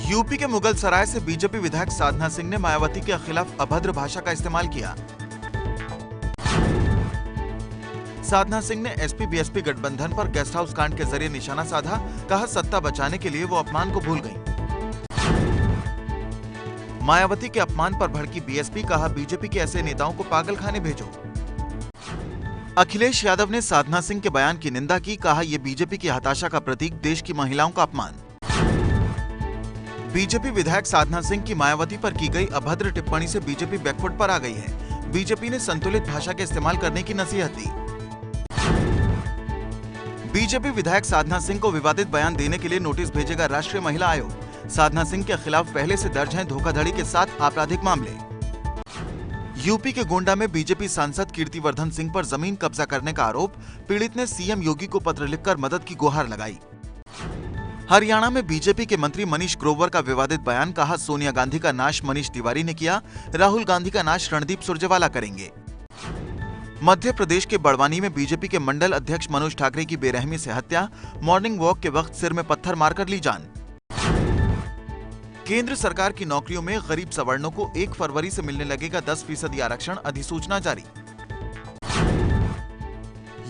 UP के मुगल सराय से BJP विधायक साधना सिंह ने मायावती के खिलाफ अभद्र भाषा का इस्तेमाल किया। साधना सिंह ने एसपी बीएसपी गठबंधन पर गेस्ट हाउस कांड के जरिए निशाना साधा। कहा, सत्ता बचाने के लिए वो अपमान को भूल गई। मायावती के अपमान पर भड़की बीएसपी। कहा, बीजेपी के ऐसे नेताओं को पागल खाने भेजो। अखिलेश यादव ने साधना सिंह के बयान की निंदा की। कहा, यह बीजेपी की हताशा का प्रतीक, देश की महिलाओं का अपमान। बीजेपी विधायक साधना सिंह की मायावती पर की गई अभद्र टिप्पणी से बीजेपी बैकफुट पर आ गई है। बीजेपी ने संतुलित भाषा के इस्तेमाल करने की नसीहत दी। बीजेपी विधायक साधना सिंह को विवादित बयान देने के लिए नोटिस भेजेगा राष्ट्रीय महिला आयोग। साधना सिंह के खिलाफ पहले से दर्ज हैं धोखाधड़ी के 7 आपराधिक मामले। यूपी के गोंडा में बीजेपी सांसद कीर्तिवर्धन सिंह पर जमीन कब्जा करने का आरोप। पीड़ित ने सीएम योगी को पत्र लिखकर मदद की गुहार लगाई। हरियाणा में बीजेपी के मंत्री मनीष ग्रोवर का विवादित बयान। कहा, सोनिया गांधी का नाश मनीष तिवारी ने किया, राहुल गांधी का नाश रणदीप सुरजेवाला करेंगे। मध्य प्रदेश के बड़वानी में बीजेपी के मंडल अध्यक्ष मनोज ठाकरे की बेरहमी से हत्या। मॉर्निंग वॉक के वक्त सिर में पत्थर मारकर ली जान। केंद्र सरकार की नौकरियों में गरीब सवर्णों को 1 फरवरी से मिलने लगेगा 10% आरक्षण। अधिसूचना जारी।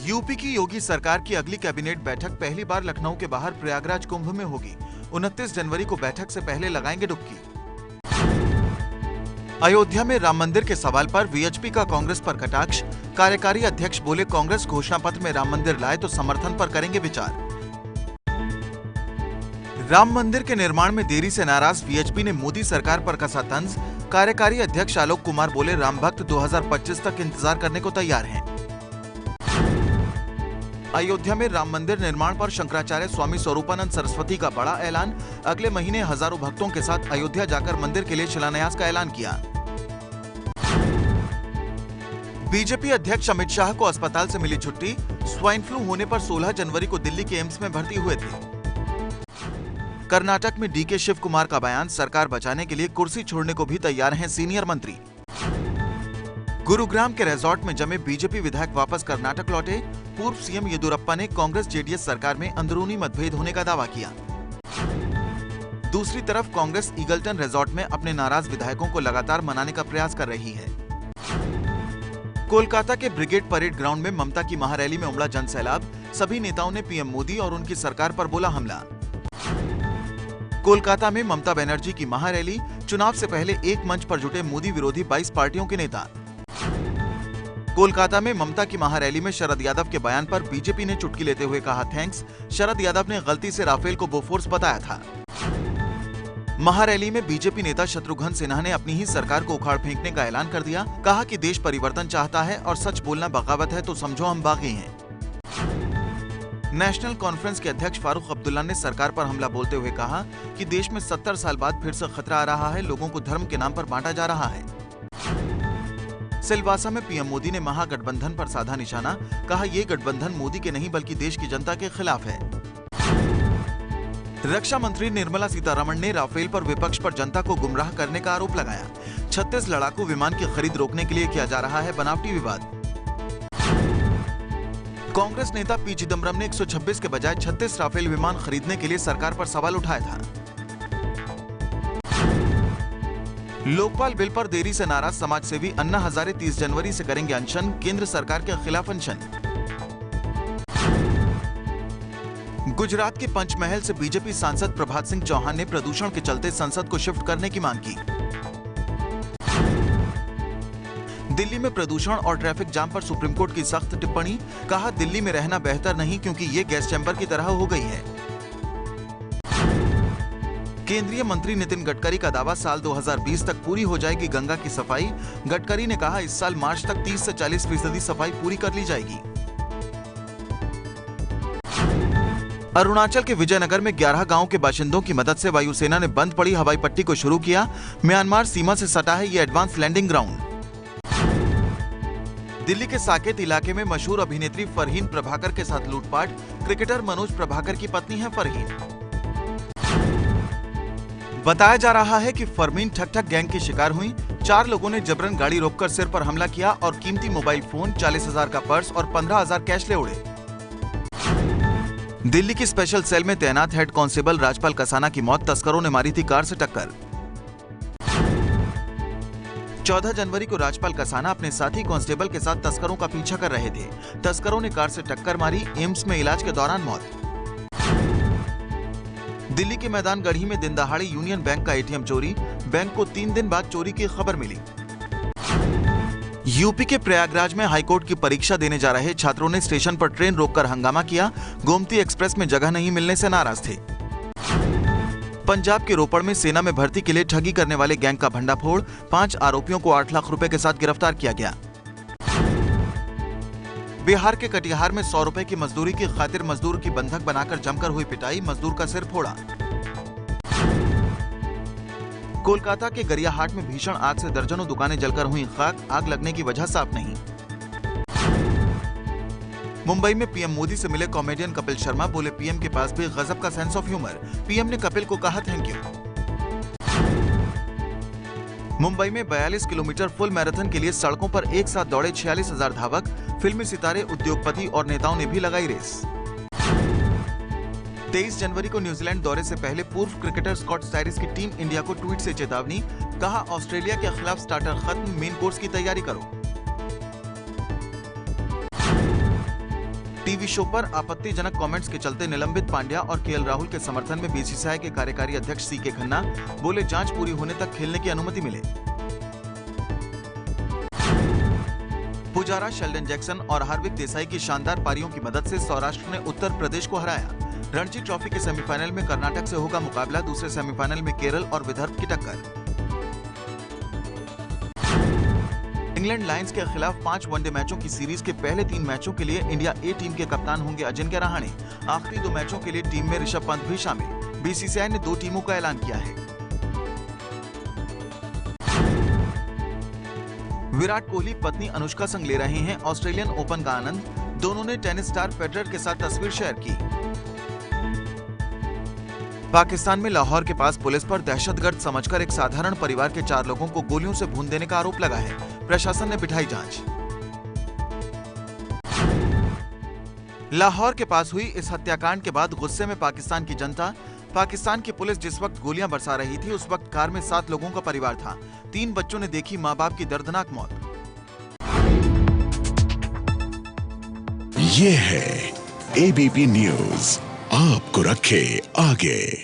यूपी की योगी सरकार की अगली कैबिनेट बैठक पहली बार लखनऊ के बाहर प्रयागराज कुंभ में होगी। 29 जनवरी को बैठक से पहले लगाएंगे डुबकी। अयोध्या में राम मंदिर के सवाल पर वीएचपी का कांग्रेस पर कटाक्ष। कार्यकारी अध्यक्ष बोले, कांग्रेस घोषणा पत्र में राम मंदिर लाए तो समर्थन पर करेंगे विचार। राम मंदिर के निर्माण में देरी से नाराज वीएचपी ने मोदी सरकार पर कसा तंज। कार्यकारी अध्यक्ष आलोक कुमार बोले, राम भक्त 2025 तक इंतजार करने को तैयार हैं। अयोध्या में राम मंदिर निर्माण पर शंकराचार्य स्वामी स्वरूपानंद सरस्वती का बड़ा ऐलान। अगले महीने हजारों भक्तों के साथ अयोध्या जाकर मंदिर के लिए शिलान्यास का ऐलान किया। बीजेपी अध्यक्ष अमित शाह को अस्पताल से मिली छुट्टी। स्वाइन फ्लू होने पर 16 जनवरी को दिल्ली के एम्स में भर्ती हुए थे। कर्नाटक में डीके शिव कुमार का बयान। सरकार बचाने के लिए कुर्सी छोड़ने को भी तैयार हैं सीनियर मंत्री। गुरुग्राम के रिजॉर्ट में जमे बीजेपी विधायक वापस कर्नाटक लौटे। पूर्व सीएम येदियुरप्पा ने कांग्रेस जेडीएस सरकार में अंदरूनी मतभेद होने का दावा किया। दूसरी तरफ कांग्रेस ईगल्टन रिजॉर्ट में अपने नाराज विधायकों को लगातार मनाने का प्रयास कर रही है। कोलकाता के ब्रिगेड परेड ग्राउंड में ममता की महारैली में उमड़ा जनसैलाब। सभी नेताओं ने पीएम मोदी और उनकी सरकार पर बोला हमला। कोलकाता में ममता बनर्जी की महारैली। चुनाव से पहले एक मंच पर जुटे मोदी विरोधी 22 पार्टियों के नेता। कोलकाता में ममता की महारैली में शरद यादव के बयान पर बीजेपी ने चुटकी लेते हुए कहा, थैंक्स। शरद यादव ने गलती से राफेल को बोफोर्स बताया था। महारैली में बीजेपी नेता शत्रुघ्न सिन्हा ने अपनी ही सरकार को उखाड़ फेंकने का ऐलान कर दिया। कहा कि देश परिवर्तन चाहता है और सच बोलना बगावत है तो समझो हम बागी हैं। नेशनल कॉन्फ्रेंस के अध्यक्ष फारूक अब्दुल्ला ने सरकार पर हमला बोलते हुए कहा कि देश में 70 साल बाद फिर से खतरा आ रहा है। लोगों को धर्म के नाम पर बांटा जा रहा है। सिलवासा में पीएम मोदी ने महागठबंधन पर साधा निशाना। कहा, यह गठबंधन मोदी के नहीं बल्कि देश की जनता के खिलाफ है। रक्षा मंत्री निर्मला सीतारमण ने राफेल पर विपक्ष पर जनता को गुमराह करने का आरोप लगाया। 36 लड़ाकू विमान की खरीद रोकने के लिए किया जा रहा है बनावटी विवाद। कांग्रेस नेता पी चिदम्बरम ने 126 के बजाय 36 राफेल विमान खरीदने के लिए सरकार पर सवाल उठाया था। लोकपाल बिल पर देरी से नाराज समाजसेवी अन्ना हजारे 30 जनवरी से करेंगे अनशन। केंद्र सरकार के खिलाफ अनशन। गुजरात के पंचमहल से बीजेपी सांसद प्रभात सिंह चौहान ने प्रदूषण के चलते संसद को शिफ्ट करने की मांग की। दिल्ली में प्रदूषण और ट्रैफिक जाम पर सुप्रीम कोर्ट की सख्त टिप्पणी। कहा, दिल्ली में रहना बेहतर नहीं क्योंकि ये गैस चैम्बर की तरह हो गई है। केंद्रीय मंत्री नितिन गडकरी का दावा, साल 2020 तक पूरी हो जाएगी गंगा की सफाई। गडकरी ने कहा, इस साल मार्च तक 30 से 40% सफाई पूरी कर ली जाएगी। अरुणाचल के विजयनगर में 11 गांवों के बाशिंदों की मदद से वायुसेना ने बंद पड़ी हवाई पट्टी को शुरू किया। म्यांमार सीमा से सटा है ये एडवांस लैंडिंग ग्राउंड। दिल्ली के साकेत इलाके में मशहूर अभिनेत्री फरहीन प्रभाकर के साथ लूटपाट। क्रिकेटर मनोज प्रभाकर की पत्नी है फरहीन। बताया जा रहा है कि फरमीन ठक गैंग की शिकार हुई। 4 लोगों ने जबरन गाड़ी रोककर सिर पर हमला किया और कीमती मोबाइल फोन, 40,000 का पर्स और 15,000 कैश ले उड़े। दिल्ली की स्पेशल सेल में तैनात हेड कांस्टेबल राजपाल कसाना की मौत, तस्करों ने मारी थी कार से टक्कर। 14 जनवरी को राजपाल कसाना अपने साथी कांस्टेबल के साथ तस्करों का पीछा कर रहे थे। तस्करों ने कार से टक्कर मारी, एम्स में इलाज के दौरान मौत। दिल्ली के मैदान गढ़ी में दिन दहाड़े यूनियन बैंक का एटीएम चोरी, बैंक को 3 दिन बाद चोरी की खबर मिली। यूपी के प्रयागराज में हाईकोर्ट की परीक्षा देने जा रहे छात्रों ने स्टेशन पर ट्रेन रोककर हंगामा किया, गोमती एक्सप्रेस में जगह नहीं मिलने से नाराज थे। पंजाब के रोपड़ में सेना में भर्ती के लिए ठगी करने वाले गैंग का भंडाफोड़, 5 आरोपियों को 8 लाख रुपए के साथ गिरफ्तार किया गया। बिहार के कटिहार में 100 रुपए की मजदूरी की खातिर मजदूर की बंधक बनाकर जमकर हुई पिटाई, मजदूर का सिर फोड़ा। कोलकाता के गरियाहाट में भीषण आग से दर्जनों दुकानें जलकर हुई खाक, आग लगने की वजह साफ नहीं। मुंबई में पीएम मोदी से मिले कॉमेडियन कपिल शर्मा, बोले पीएम के पास भी गजब का सेंस ऑफ ह्यूमर, पीएम ने कपिल को कहा थैंक यू। मुंबई में 42 किलोमीटर फुल मैराथन के लिए सड़कों पर एक साथ दौड़े 46,000 धावक, फिल्मी सितारे, उद्योगपति और नेताओं ने भी लगाई रेस। 23 जनवरी को न्यूजीलैंड दौरे से पहले पूर्व क्रिकेटर स्कॉट साइरिस की टीम इंडिया को ट्वीट से चेतावनी, कहा ऑस्ट्रेलिया के खिलाफ स्टार्टर खत्म, मेन कोर्स की तैयारी करो। टीवी शो पर आपत्तिजनक कमेंट्स के चलते निलंबित पांड्या और केएल राहुल के समर्थन में बीसीसीआई के कार्यकारी अध्यक्ष सीके खन्ना, बोले जांच पूरी होने तक खेलने की अनुमति मिले। पुजारा, शेल्डन जैक्सन और हार्विक देसाई की शानदार पारियों की मदद से सौराष्ट्र ने उत्तर प्रदेश को हराया। रणजी ट्रॉफी के सेमीफाइनल में कर्नाटक से होगा मुकाबला, दूसरे सेमीफाइनल में केरल और विदर्भ की टक्कर। इंग्लैंड लायंस के खिलाफ 5 वनडे मैचों की सीरीज के पहले 3 मैचों के लिए इंडिया ए टीम के कप्तान होंगे अजिंक्य रहाणे। आखिरी 2 मैचों के लिए टीम में ऋषभ पंत भी शामिल। बीसीसीआई ने 2 टीमों का ऐलान किया है। विराट कोहली पत्नी अनुष्का संग ले रहे हैं ऑस्ट्रेलियन ओपन का आनंद, दोनों ने टेनिस स्टार फेडरर के साथ तस्वीर शेयर की। पाकिस्तान में लाहौर के पास पुलिस पर दहशतगर्द समझकर एक साधारण परिवार के 4 लोगों को गोलियों से भून देने का आरोप लगा है। प्रशासन ने बिठाई जांच। लाहौर के पास हुई इस हत्याकांड के बाद गुस्से में पाकिस्तान की जनता, पाकिस्तान की पुलिस जिस वक्त गोलियां बरसा रही थी उस वक्त कार में 7 लोगों का परिवार था। 3 बच्चों ने देखी मां बाप की दर्दनाक मौत। ये है एबीपी न्यूज, आपको रखे आगे।